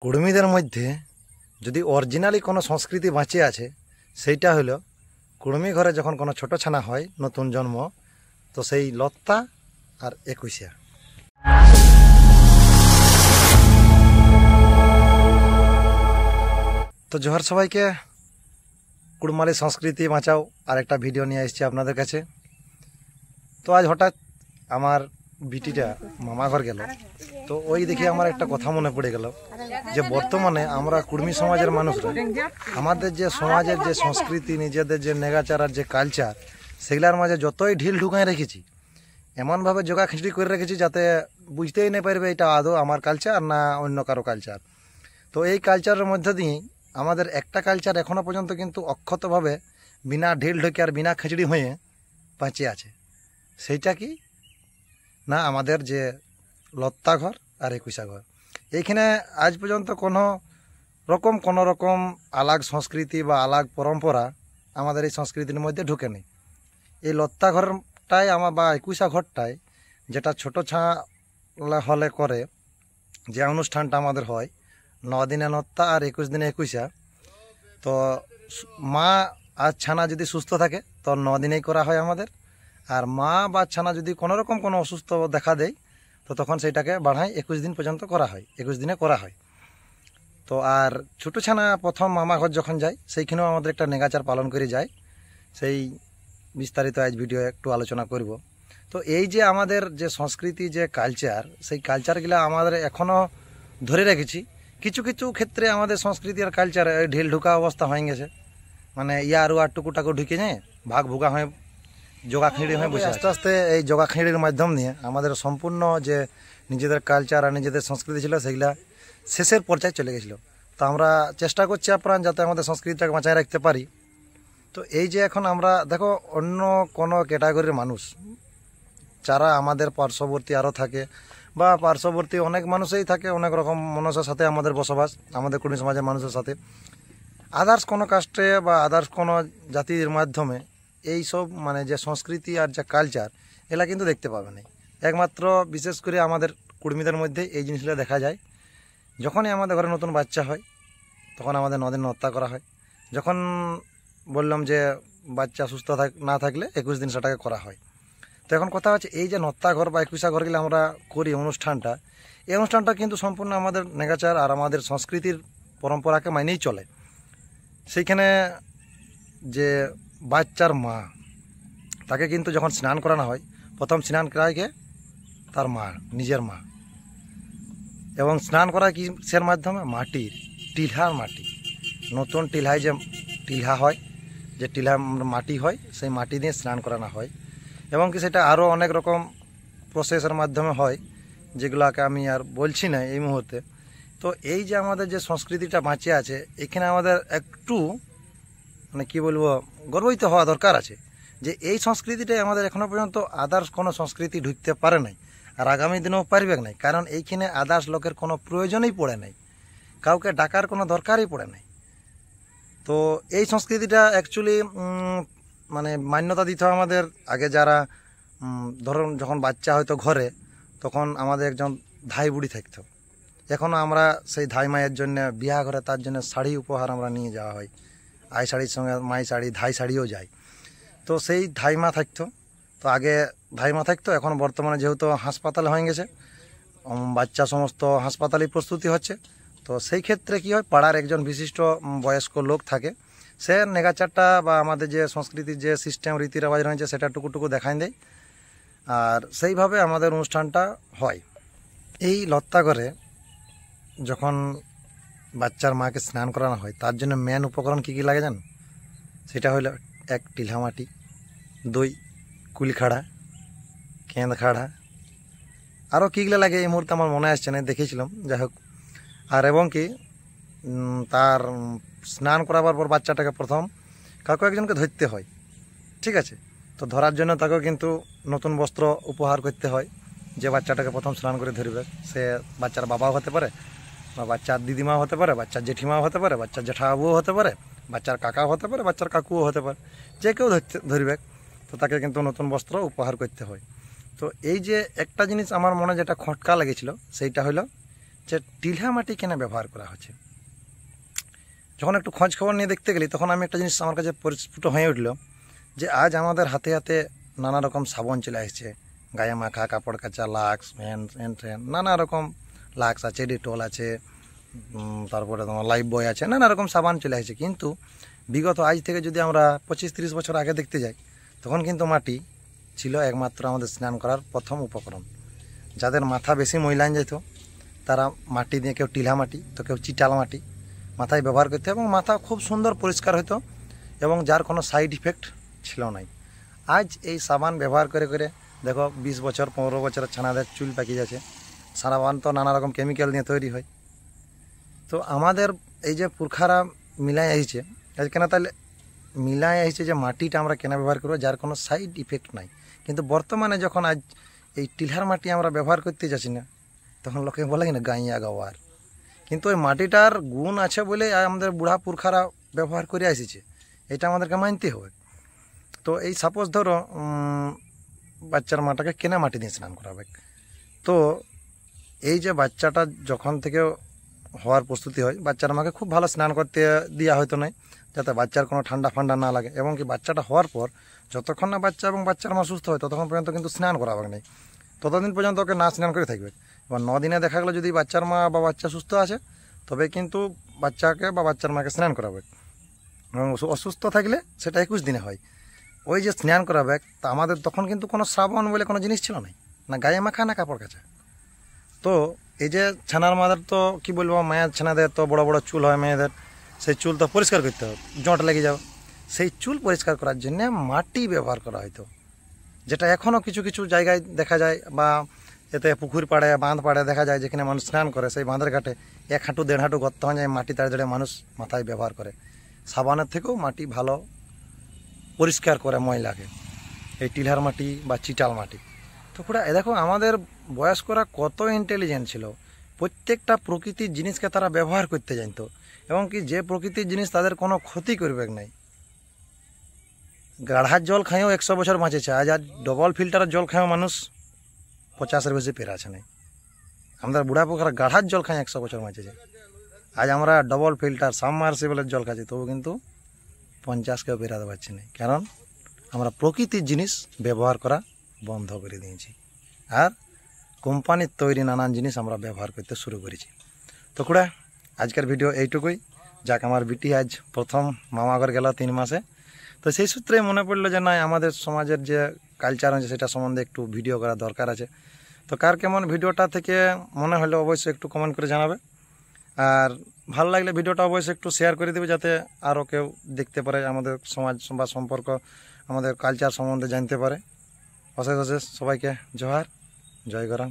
কুড়মিদের মধ্যে যদি অরিজিনালি কোনো সংস্কৃতি বাঁচে আছে সেইটা হলো কুড়মি ঘরে যখন কোনো ছোট ছানা হয় নতুন জন্ম, তো সেই লত্তা আর একুশিয়া। তো জোহার সবাইকে, কুড়মালি সংস্কৃতি বাঁচাও আর একটা ভিডিও নিয়ে এসেছি আপনাদের কাছে। তো আজ হঠাৎ আমার বিটিটা মামা ঘর গেল, তো ওই দেখে আমার একটা কথা মনে পড়ে গেল যে বর্তমানে আমরা কুড়মি সমাজের মানুষরা আমাদের যে সমাজের যে সংস্কৃতি, নিজেদের যে নেগাচার আর যে কালচার, সেগুলার মাঝে যতই ঢিল ঢুকায় রেখেছি, এমনভাবে জোগা খিচড়ি করে রেখেছি যাতে বুঝতেই না পারবে এটা আদৌ আমার কালচার না অন্য কারো কালচার। তো এই কালচারের মধ্যে দিয়ে আমাদের একটা কালচার এখনও পর্যন্ত কিন্তু অক্ষতভাবে বিনা ঢিল ঢুকে আর বিনা খিচড়ি হয়ে বাঁচে আছে। সেইটা কি না, আমাদের যে লত্তা ঘর আর একুশা ঘর। এইখানে আজ পর্যন্ত কোনো রকম আলাগ সংস্কৃতি বা আলাগ পরম্পরা আমাদের এই সংস্কৃতির মধ্যে ঢুকে নেই। এই লত্তা ঘরটাই আমার বা একুশা ঘরটাই, যেটা ছোটো ছাড়া হলে করে যে অনুষ্ঠানটা আমাদের হয় 9 দিনে লত্তা আর 21 দিনে একুশা। তো মা আর ছানা যদি সুস্থ থাকে তো 9 দিনেই করা হয় আমাদের, আর মা বা ছানা যদি কোনোরকম কোনো অসুস্থ দেখা দেয় তো তখন সেইটাকে বাড়ায় 21 দিন পর্যন্ত করা হয়, 21 দিনে করা হয়। তো আর ছোটো ছানা প্রথম মামা ঘর যখন যায় সেইখানেও আমাদের একটা নেগাচার পালন করে যায়, সেই বিস্তারিত আজ ভিডিও একটু আলোচনা করব। তো এই যে আমাদের যে সংস্কৃতি যে কালচার, সেই কালচারগুলো আমাদের এখনও ধরে রেখেছি। কিছু কিছু ক্ষেত্রে আমাদের সংস্কৃতি আর কালচার ঢিল ঢুকা অবস্থা হয়ে গেছে, মানে ইয়ার আর টুকুটাকু ঢুকে যায় ভাগ ভুগা হয়ে জোগা খিঁড়ি হয়ে বসে। আস্তে আস্তে এই জোগা খিঁড়ির মাধ্যম নিয়ে আমাদের সম্পূর্ণ যে নিজেদের কালচার আর নিজেদের সংস্কৃতি ছিল সেগুলা শেষের পর্যায়ে চলে গেছিলো। তো আমরা চেষ্টা করছি আপ্রাণ যাতে আমাদের সংস্কৃতিটাকে বাঁচায় রাখতে পারি। তো এই যে এখন আমরা দেখো অন্য কোনো ক্যাটাগরির মানুষ যারা আমাদের পার্শ্ববর্তী আরও থাকে বা পার্শ্ববর্তী অনেক মানুষই থাকে, অনেক রকম মানুষের সাথে আমাদের বসবাস, আমাদের কুড়মি সমাজের মানুষের সাথে আদার্স কোনো কাস্টে বা আদার্স কোনো জাতির মাধ্যমে এই সব মানে যে সংস্কৃতি আর যে কালচার এগুলা কিন্তু দেখতে পাবে না। একমাত্র বিশেষ করে আমাদের কুড়মিদের মধ্যে এই জিনিসগুলো দেখা যায়। যখনই আমাদের ঘরে নতুন বাচ্চা হয় তখন আমাদের 9 দিন হত্যা করা হয়। যখন বললাম যে বাচ্চা সুস্থ না থাকলে 21 দিন সেটাকে করা হয়। তো এখন কথা হচ্ছে এই যে নত্তা ঘর বা একুশা ঘরগুলো আমরা করি অনুষ্ঠানটা, এই অনুষ্ঠানটা কিন্তু সম্পূর্ণ আমাদের নেগাচার আর আমাদের সংস্কৃতির পরম্পরাকে মানেই চলে। সেইখানে যে বাচ্চার মা, তাকে কিন্তু যখন স্নান করানো হয় প্রথম স্নান করায় কে, তার মা, নিজের মা। এবং স্নান করা কিসের মাধ্যমে, মাটির টিলহার মাটি, নতুন টিলহায় যে টিলহা হয়, যে টিলহা মাটি হয়, সেই মাটি দিয়ে স্নান করানো হয়। এবং কি সেটা আরও অনেক রকম প্রসেসের মাধ্যমে হয়, যেগুলোকে আমি আর বলছি না এই মুহূর্তে। তো এই যে আমাদের যে সংস্কৃতিটা বাঁচে আছে, এখানে আমাদের একটু মানে কী বলবো, গর্বিত হওয়া দরকার আছে যে এই সংস্কৃতিটাই আমাদের এখনও পর্যন্ত আদার্স কোনো সংস্কৃতি ঢুকতে পারে নাই, আর আগামী দিনেও পারবে নাই। কারণ এইখানে আদার্স লোকের কোনো প্রয়োজনই পড়ে নাই, কাউকে ডাকার কোনো দরকারই পড়ে নাই। তো এই সংস্কৃতিটা অ্যাকচুয়ালি মানে মান্যতা দিতে হয় আমাদের। আগে যারা ধরুন যখন বাচ্চা হয়তো ঘরে, তখন আমাদের একজন ধাই বুড়ি থাকতো। এখনও আমরা সেই ধাই মায়ের জন্য বিয়া ঘরে তার জন্য শাড়ি উপহার আমরা নিয়ে যাওয়া হয়, আই শাড়ির সঙ্গে মাই শাড়ি, ধাই শাড়িও যায়। তো সেই ধাই মা থাকতো, তো আগে ধাই মা থাকতো, এখন বর্তমানে যেহেতু হাসপাতাল হয়ে গেছে, বাচ্চা সমস্ত হাসপাতালেই প্রস্তুতি হচ্ছে। তো সেই ক্ষেত্রে কি হয়, পাড়ার একজন বিশিষ্ট বয়স্ক লোক থাকে, সে নেগাচারটা বা আমাদের যে সংস্কৃতির যে সিস্টেম রীতি রেওয়াজ রয়েছে সেটা টুকু দেখাই দেয়, আর সেইভাবে আমাদের অনুষ্ঠানটা হয়। এই লত্তা ঘরে যখন বাচ্চার মাকে স্নান করানো হয় তার জন্য মেন উপকরণ কী কী লাগে জান, সেটা হলো 1 টিলহা মাটি, 2 কুলখাড়া, কেঁদখাড়া, আরও কীগুলো লাগে এই মুহূর্তে আমার মনে আসছে না, দেখেছিলাম, যাই হোক। আর এবং কি তার স্নান করাবার পর বাচ্চাটাকে প্রথম কাউকে একজনকে ধরতে হয়, ঠিক আছে। তো ধরার জন্য তাকেও কিন্তু নতুন বস্ত্র উপহার করতে হয়। যে বাচ্চাটাকে প্রথম স্নান করে ধরবে সে বাচ্চার বাবাও হতে পারে, বা বাচ্চার দিদিমাও হতে পারে, বাচ্চার জেঠিমাও হতে পারে, বাচ্চার জেঠাবাবুও হতে পারে, বাচ্চার কাকাও হতে পারে, বাচ্চার কাকুও হতে পারে, যে কেউ ধরবে। তো তাকে কিন্তু নতুন বস্ত্র উপহার করতে হয়। তো এই যে একটা জিনিস আমার মনে যেটা খটকা লেগেছিল সেইটা হলো যে টিলা মাটি কেন ব্যবহার করা হচ্ছে। যখন একটু খোঁজ খবর নিয়ে দেখতে গেলি তখন আমি একটা জিনিস আমার কাছে পরিস্ফুট হয়ে উঠল যে আজ আমাদের হাতে হাতে নানা রকম সাবান চলে আসছে, গায়ে মাখা, কাপড় কাচা, লাক্স, হ্যান্ড নানা রকম লাক্স আছে, ডেটল আছে, তারপরে তোমার লাইফ বয় আছে, নানা রকম সাবান চলে আসছে। কিন্তু বিগত আজ থেকে যদি আমরা 25-30 বছর আগে দেখতে যাই তখন কিন্তু মাটি ছিল একমাত্র আমাদের স্নান করার প্রথম উপকরণ। যাদের মাথা বেশি ময়লান যেত তারা মাটি দিয়ে, কেউ টিলা মাটি তো কেউ চিটাল মাটি মাথায় ব্যবহার করতে, এবং মাথা খুব সুন্দর পরিষ্কার হতো এবং যার কোনো সাইড ইফেক্ট ছিল নাই। আজ এই সাবান ব্যবহার করে করে দেখো 20 বছর 15 বছরের ছানাদের চুল পাকি যাচ্ছে। সাবান তো নানা রকম কেমিক্যাল দিয়ে তৈরি হয়। তো আমাদের এই যে পুরখারা মিলাই আসছে, আজ কেন তাহলে মিলাই আসছে যে মাটিটা আমরা কেন ব্যবহার করবো যার কোনো সাইড ইফেক্ট নাই। কিন্তু বর্তমানে যখন আজ এই টিলার মাটি আমরা ব্যবহার করতে যাচ্ছি না তখন লোকে বলে না গাইয়া গাওয়ার, কিন্তু ওই মাটিটার গুণ আছে বলে আমাদের বুড়া পুরখারা ব্যবহার করে আসছে, এটা আমাদেরকে মানতে হবে। তো এই সাপোজ ধরো বাচ্চার মাটাকে কেনা মাটি দিয়ে স্নান করাবে, তো এই যে বাচ্চাটা যখন থেকে হওয়ার প্রস্তুতি হয় বাচ্চার মাকে খুব ভালো স্নান করতে দেওয়া হয়তো নয়, যাতে বাচ্চার কোনো ঠান্ডা ফান্ডা না লাগে, এবং কি বাচ্চাটা হওয়ার পর যতক্ষণ না বাচ্চা এবং বাচ্চার মা সুস্থ হয় ততক্ষণ পর্যন্ত কিন্তু স্নান করাবে নেই, ততদিন পর্যন্ত ওকে না স্নান করে থাকবে। এবার 9 দিনে দেখা গেলো যদি বাচ্চার মা বা বাচ্চা সুস্থ আছে তবে কিন্তু বাচ্চাকে বা বাচ্চার মাকে স্নান করাবে, এবং অসুস্থ থাকলে সেটা 21 দিনে হয়। ওই যে স্নান করাবে তা আমাদের তখন কিন্তু কোনো শ্রাবণ বলে কোনো জিনিস ছিল না গায়ে মাখা না কাপড় কাচা। তো এই যে ছানার মাদের তো কি বলবো, মায়ের ছানাদের তো বড় বড় চুল হয় মেয়েদের, সেই চুল তো পরিষ্কার করতে হবে, জট লেগে যাবে। সেই চুল পরিষ্কার করার জন্য মাটি ব্যবহার করা হয়তো, যেটা এখনও কিছু কিছু জায়গায় দেখা যায়, বা এতে পুকুর পাড়ে বাঁধ পাড়ে দেখা যায় যেখানে মানুষ স্নান করে সেই বাঁধের ঘাটে 1 হাঁটু 1.5 হাঁটু গর্ত হয়ে যায়, মাটি তাড়ে তাড়ে মানুষ মাথায় ব্যবহার করে। সাবানের থেকেও মাটি ভালো পরিষ্কার করে ময়লাকে, এই টিলার মাটি বা চিটাল মাটি। তো পুরা দেখো আমাদের বয়স্করা কত ইন্টেলিজেন্ট ছিল, প্রত্যেকটা প্রকৃতির জিনিসকে তারা ব্যবহার করতে জানতো, এবং কি যে প্রকৃতির জিনিস তাদের কোনো ক্ষতি করবে নাই। গাঢ়ার জল খাইও 100 বছর বাঁচেছে, আজ আর ডবল ফিল্টারের জল খাইও মানুষ 50-এর বেশি পেরা আছে নাই। আমাদের বুড়া পোখরা গাঢ়ার জল খাই 100 বছর বাঁচেছে, আজ আমরা ডবল ফিল্টার সাবমার্সিবলের জল খাচ্ছি তবু কিন্তু 50-কেও পেরাতে পারছি না, কারণ আমরা প্রকৃতির জিনিস ব্যবহার করা বন্ধ করে দিয়েছি আর কোম্পানির তৈরি নানান জিনিস আমরা ব্যবহার করতে শুরু করেছি। তো খুড়া আজকের ভিডিও এইটুকুই। যাক, আমার বিটি আজ প্রথম মামাঘর গেল 3 মাসে, তো সেই সূত্রে মনে পড়লো যে না আমাদের সমাজের যে কালচার আছে সেটা সম্বন্ধে একটু ভিডিও করা দরকার আছে। তো কার কেমন ভিডিওটা থেকে মনে হলো অবশ্যই একটু কমেন্ট করে জানাবে, আর ভালো লাগলে ভিডিওটা অবশ্যই একটু শেয়ার করে দেবে যাতে আরও কেউ দেখতে পারে, আমাদের সমাজ বা সম্পর্ক আমাদের কালচার সম্বন্ধে জানতে পারে। অশেষ অশেষ সবাইকে জোহার, জয় গরাম।